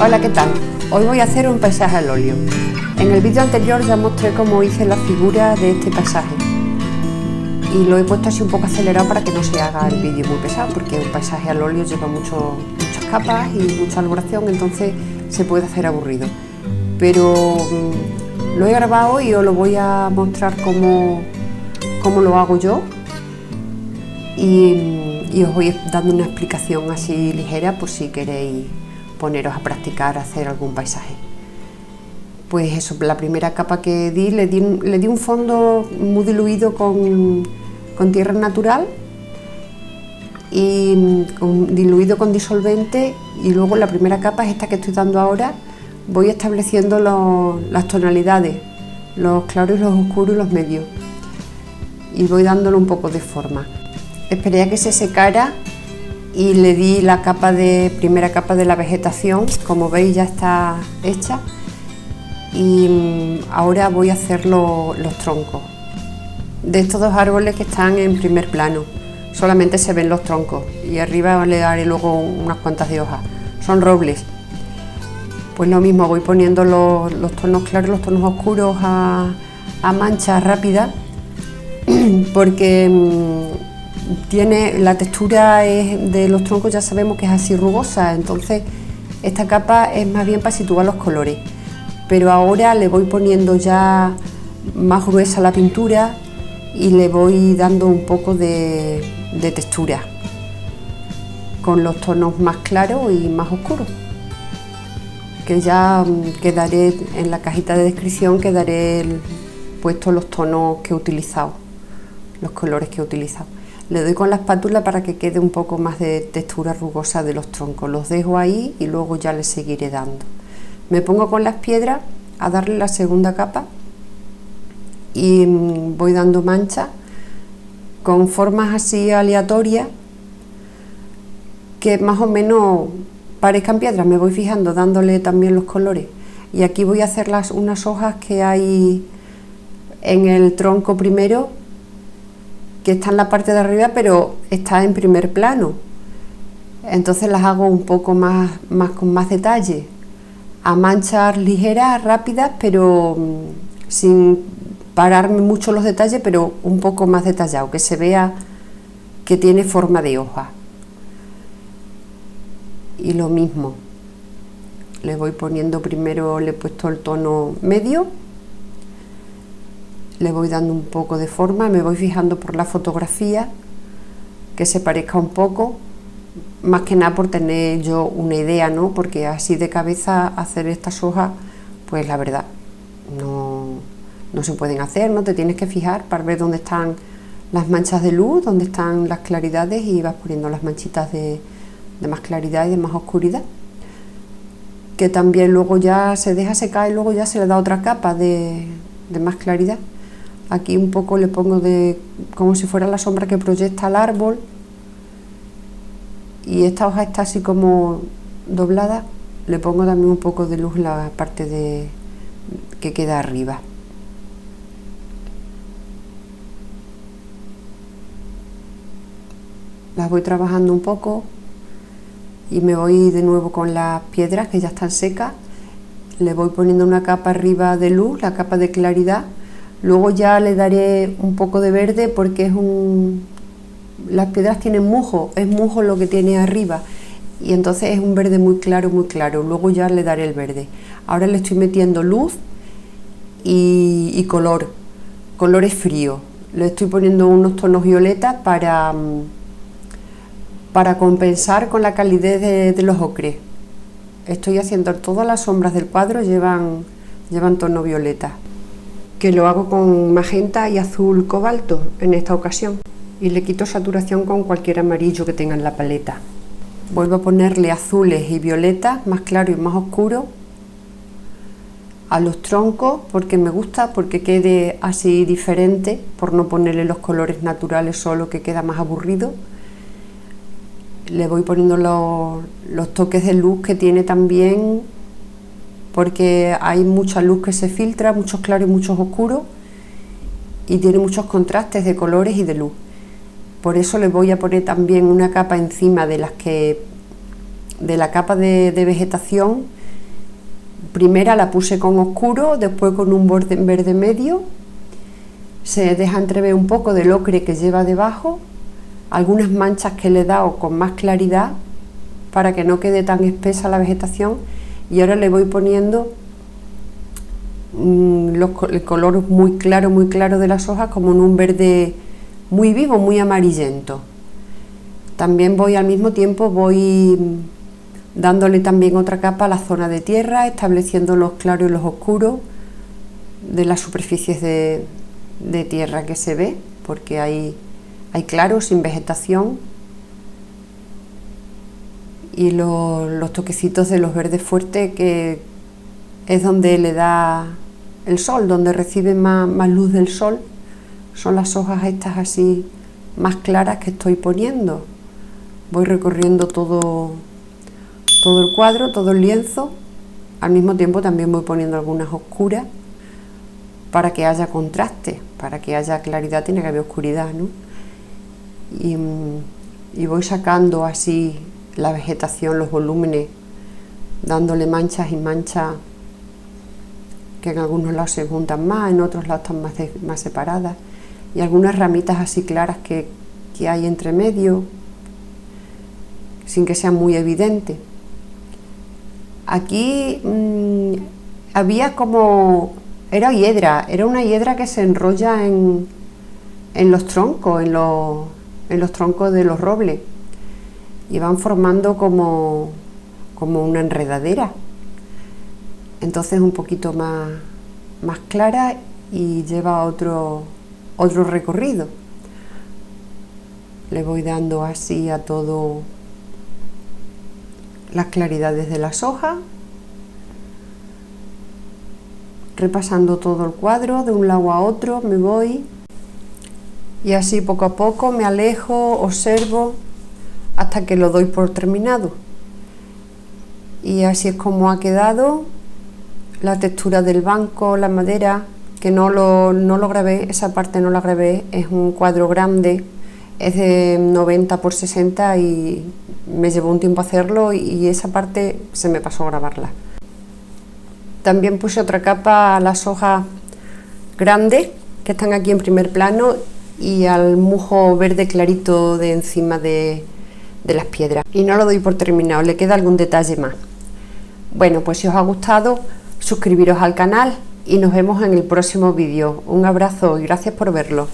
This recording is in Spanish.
Hola, ¿qué tal? Hoy voy a hacer un paisaje al óleo. En el vídeo anterior ya mostré cómo hice la figura de este paisaje y lo he puesto así un poco acelerado para que no se haga el vídeo muy pesado, porque un paisaje al óleo lleva muchas capas y mucha elaboración, entonces se puede hacer aburrido. Pero lo he grabado y os lo voy a mostrar cómo lo hago yo y os voy dando una explicación así ligera por si queréis poneros a practicar hacer algún paisaje. Pues eso, la primera capa que le di un fondo muy diluido con tierra natural y diluido con disolvente, y luego la primera capa es esta que estoy dando ahora. Voy estableciendo las tonalidades, los claros y los oscuros y los medios, y voy dándole un poco de forma. Esperé a que se secara y le di la primera capa de la vegetación. Como veis ya está hecha, y ahora voy a hacer los troncos de estos dos árboles que están en primer plano. Solamente se ven los troncos y arriba le daré luego unas cuantas de hojas. Son robles. Pues lo mismo, voy poniendo los tonos claros, los tonos oscuros a mancha rápida, porque tiene la textura de los troncos, ya sabemos que es así rugosa, entonces esta capa es más bien para situar los colores. Pero ahora le voy poniendo ya más gruesa la pintura y le voy dando un poco de textura con los tonos más claros y más oscuros, que ya quedaré en la cajita de descripción, quedaré puesto los tonos que he utilizado, los colores que he utilizado. Le doy con la espátula para que quede un poco más de textura rugosa de los troncos. Los dejo ahí y luego ya les seguiré dando. Me pongo con las piedras a darle la segunda capa y voy dando manchas con formas así aleatorias que más o menos parezcan piedras. Me voy fijando, dándole también los colores. Y aquí voy a hacer unas hojas que hay en el tronco primero, que está en la parte de arriba, pero está en primer plano. Entonces las hago un poco más con más detalle, a manchas ligeras, rápidas, pero sin pararme mucho los detalles, pero un poco más detallado, que se vea que tiene forma de hoja. Y lo mismo, le voy poniendo primero, le he puesto el tono medio, le voy dando un poco de forma, me voy fijando por la fotografía que se parezca un poco, más que nada por tener yo una idea, ¿no? Porque así de cabeza hacer estas hojas, pues la verdad no se pueden hacer, ¿no? Te tienes que fijar para ver dónde están las manchas de luz, dónde están las claridades, y vas poniendo las manchitas de más claridad y de más oscuridad, que también luego ya se deja secar y luego ya se le da otra capa de más claridad. Aquí un poco le pongo como si fuera la sombra que proyecta el árbol, y esta hoja está así como doblada, le pongo también un poco de luz en la parte que queda arriba. Las voy trabajando un poco y me voy de nuevo con las piedras que ya están secas, le voy poniendo una capa arriba de luz, la capa de claridad. Luego ya le daré un poco de verde, porque las piedras tienen musgo, es musgo lo que tiene arriba, y entonces es un verde muy claro, muy claro. Luego ya le daré el verde. Ahora le estoy metiendo luz y colores fríos. Le estoy poniendo unos tonos violetas para compensar con la calidez de los ocres. Estoy haciendo todas las sombras del cuadro, llevan tono violeta, que lo hago con magenta y azul cobalto en esta ocasión, y le quito saturación con cualquier amarillo que tenga en la paleta. Vuelvo a ponerle azules y violetas, más claro y más oscuro, a los troncos, porque me gusta, porque quede así diferente, por no ponerle los colores naturales solo, que queda más aburrido. Le voy poniendo los toques de luz que tiene también, porque hay mucha luz que se filtra, muchos claros y muchos oscuros, y tiene muchos contrastes de colores y de luz. Por eso le voy a poner también una capa encima de la capa de vegetación, primera la puse con oscuro, después con un verde medio. Se deja entrever un poco del ocre que lleva debajo, algunas manchas que le he dado con más claridad para que no quede tan espesa la vegetación, y ahora le voy poniendo el color muy claro de las hojas, como en un verde muy vivo, muy amarillento. También voy al mismo tiempo dándole también otra capa a la zona de tierra, estableciendo los claros y los oscuros de las superficies de tierra que se ve, porque hay claros sin vegetación, y los toquecitos de los verdes fuertes, que es donde le da el sol, donde recibe más luz del sol, son las hojas estas así más claras que estoy poniendo. Voy recorriendo todo el cuadro, todo el lienzo. Al mismo tiempo también voy poniendo algunas oscuras para que haya contraste, para que haya claridad tiene que haber oscuridad, ¿no? Y voy sacando así la vegetación, los volúmenes, dándole manchas y manchas que en algunos lados se juntan más, en otros lados están más separadas, y algunas ramitas así claras que hay entre medio, sin que sea muy evidente. Aquí había como... era una hiedra que se enrolla en los troncos, en los troncos de los robles, y van formando como una enredadera. Entonces un poquito más clara y lleva otro recorrido. Le voy dando así a todo las claridades de las hojas, repasando todo el cuadro de un lado a otro, me voy, y así poco a poco me alejo, observo hasta que lo doy por terminado. Y así es como ha quedado. La textura del banco, la madera, que no lo grabé, esa parte no la grabé, es un cuadro grande, es de 90 por 60 y me llevó un tiempo hacerlo, y esa parte se me pasó a grabarla. También puse otra capa a las hojas grandes que están aquí en primer plano y al musgo verde clarito de encima de las piedras, y no lo doy por terminado, le queda algún detalle más. Bueno, pues si os ha gustado, suscribiros al canal y nos vemos en el próximo vídeo. Un abrazo y gracias por verlo.